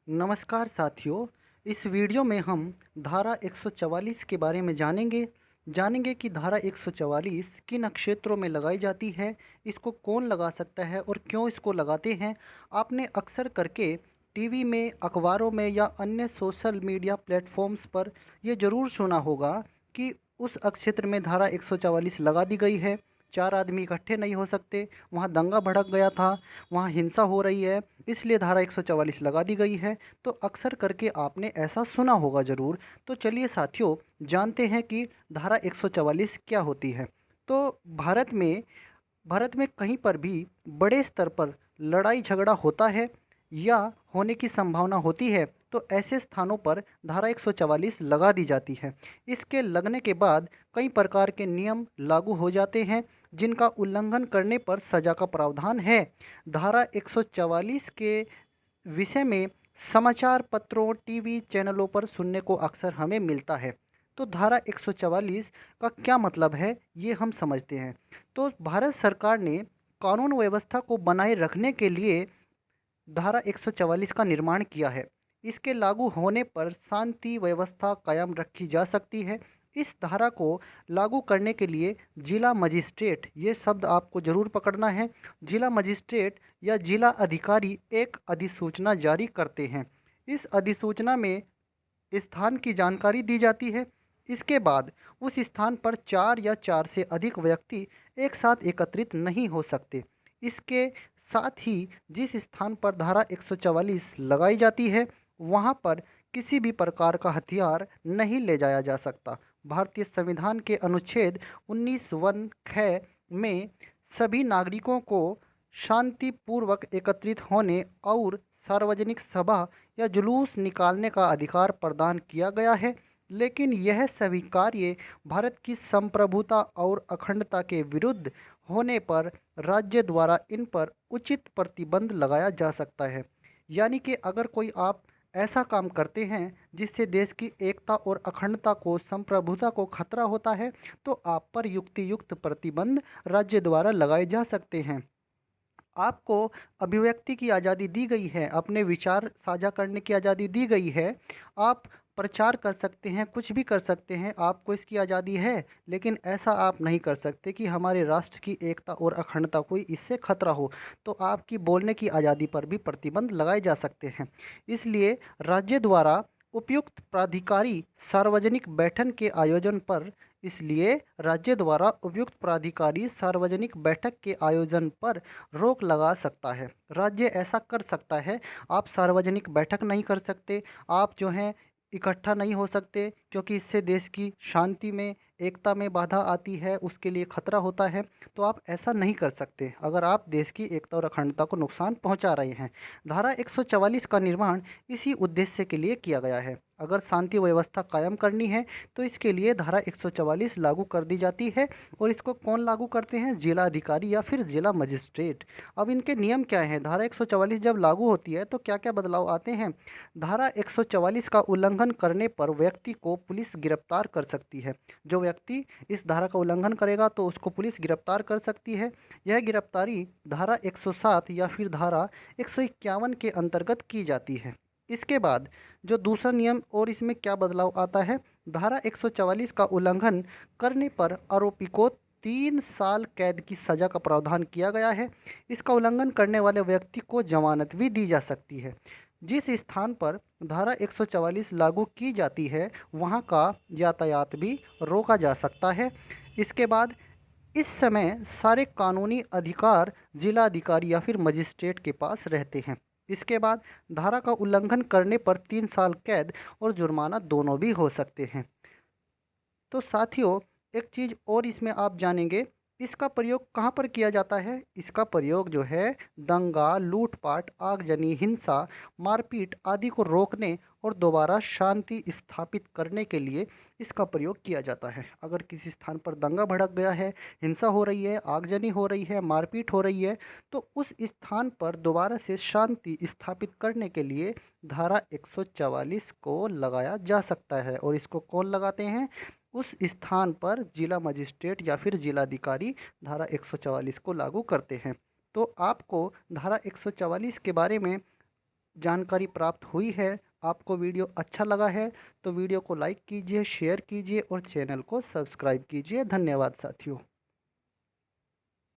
नमस्कार साथियों। इस वीडियो में हम धारा 144 के बारे में जानेंगे कि धारा 144 किन क्षेत्रों में लगाई जाती है, इसको कौन लगा सकता है और क्यों इसको लगाते हैं। आपने अक्सर करके टीवी में, अखबारों में या अन्य सोशल मीडिया प्लेटफॉर्म्स पर ये ज़रूर सुना होगा कि उस क्षेत्र में धारा 144 लगा दी गई है। 4 आदमी इकट्ठे नहीं हो सकते, वहाँ दंगा भड़क गया था, वहाँ हिंसा हो रही है, इसलिए धारा 144 लगा दी गई है। तो अक्सर करके आपने ऐसा सुना होगा ज़रूर। तो चलिए साथियों, जानते हैं कि धारा 144 क्या होती है। तो भारत में कहीं पर भी बड़े स्तर पर लड़ाई झगड़ा होता है या होने की संभावना होती है, तो ऐसे स्थानों पर धारा 144 लगा दी जाती है। इसके लगने के बाद कई प्रकार के नियम लागू हो जाते हैं, जिनका उल्लंघन करने पर सजा का प्रावधान है। धारा 144 के विषय में समाचार पत्रों, टीवी चैनलों पर सुनने को अक्सर हमें मिलता है। तो धारा 144 का क्या मतलब है, ये हम समझते हैं। तो भारत सरकार ने कानून व्यवस्था को बनाए रखने के लिए धारा 144 का निर्माण किया है। इसके लागू होने पर शांति व्यवस्था कायम रखी जा सकती है। इस धारा को लागू करने के लिए जिला मजिस्ट्रेट, ये शब्द आपको ज़रूर पकड़ना है, जिला मजिस्ट्रेट या जिला अधिकारी एक अधिसूचना जारी करते हैं। इस अधिसूचना में स्थान की जानकारी दी जाती है। इसके बाद उस स्थान पर 4 या 4 से अधिक व्यक्ति एक साथ एकत्रित नहीं हो सकते। इसके साथ ही जिस स्थान पर धारा 144 लगाई जाती है, वहाँ पर किसी भी प्रकार का हथियार नहीं ले जाया जा सकता। भारतीय संविधान के अनुच्छेद 19 वन ख में सभी नागरिकों को शांतिपूर्वक एकत्रित होने और सार्वजनिक सभा या जुलूस निकालने का अधिकार प्रदान किया गया है। लेकिन यह सभी कार्य भारत की संप्रभुता और अखंडता के विरुद्ध होने पर राज्य द्वारा इन पर उचित प्रतिबंध लगाया जा सकता है। यानी कि अगर कोई आप ऐसा काम करते हैं जिससे देश की एकता और अखंडता को, संप्रभुता को खतरा होता है, तो आप पर युक्तियुक्त प्रतिबंध राज्य द्वारा लगाए जा सकते हैं। आपको अभिव्यक्ति की आज़ादी दी गई है, अपने विचार साझा करने की आज़ादी दी गई है। आप प्रचार कर सकते हैं, कुछ भी कर सकते हैं, आपको इसकी आज़ादी है। लेकिन ऐसा आप नहीं कर सकते कि हमारे राष्ट्र की एकता और अखंडता को इससे खतरा हो। तो आपकी बोलने की आज़ादी पर भी प्रतिबंध लगाए जा सकते हैं। इसलिए राज्य द्वारा उपयुक्त प्राधिकारी सार्वजनिक बैठक के आयोजन पर इसलिए राज्य द्वारा उपयुक्त प्राधिकारी सार्वजनिक बैठक के आयोजन पर रोक लगा सकता है। राज्य ऐसा कर सकता है। आप सार्वजनिक बैठक नहीं कर सकते, आप जो हैं इकट्ठा नहीं हो सकते, क्योंकि इससे देश की शांति में, एकता में बाधा आती है, उसके लिए खतरा होता है। तो आप ऐसा नहीं कर सकते अगर आप देश की एकता और अखंडता को नुकसान पहुंचा रहे हैं। धारा 144 का निर्माण इसी उद्देश्य के लिए किया गया है। अगर शांति व्यवस्था कायम करनी है तो इसके लिए धारा 144 लागू कर दी जाती है। और इसको कौन लागू करते हैं? जिला अधिकारी या फिर जिला मजिस्ट्रेट। अब इनके नियम क्या हैं? धारा 144 जब लागू होती है तो क्या क्या बदलाव आते हैं? धारा 144 का उल्लंघन करने पर व्यक्ति को पुलिस गिरफ्तार कर सकती है। जो व्यक्ति इस धारा का उल्लंघन करेगा तो उसको पुलिस गिरफ्तार कर सकती है। यह गिरफ्तारी धारा 107 या फिर धारा 151 के अंतर्गत की जाती है। इसके बाद जो दूसरा नियम और इसमें क्या बदलाव आता है, धारा 144 का उल्लंघन करने पर आरोपी को 3 साल कैद की सज़ा का प्रावधान किया गया है। इसका उल्लंघन करने वाले व्यक्ति को जमानत भी दी जा सकती है। जिस स्थान पर धारा 144 लागू की जाती है वहाँ का यातायात भी रोका जा सकता है। इसके बाद इस समय सारे कानूनी अधिकार जिला अधिकारी या फिर मजिस्ट्रेट के पास रहते हैं। इसके बाद धारा का उल्लंघन करने पर 3 साल कैद और जुर्माना दोनों भी हो सकते हैं। तो साथियों, एक चीज़ और इसमें आप जानेंगे, इसका प्रयोग कहाँ पर किया जाता है? इसका प्रयोग जो है दंगा, लूटपाट, आगजनी, हिंसा, मारपीट आदि को रोकने और दोबारा शांति स्थापित करने के लिए इसका प्रयोग किया जाता है। अगर किसी स्थान पर दंगा भड़क गया है, हिंसा हो रही है, आगजनी हो रही है, मारपीट हो रही है, तो उस स्थान पर दोबारा से शांति स्थापित करने के लिए धारा 144 को लगाया जा सकता है। और इसको कौन लगाते हैं? उस स्थान पर जिला मजिस्ट्रेट या फिर जिलाधिकारी धारा 144 को लागू करते हैं। तो आपको धारा 144 के बारे में जानकारी प्राप्त हुई है, आपको वीडियो अच्छा लगा है तो वीडियो को लाइक कीजिए, शेयर कीजिए और चैनल को सब्सक्राइब कीजिए। धन्यवाद साथियों।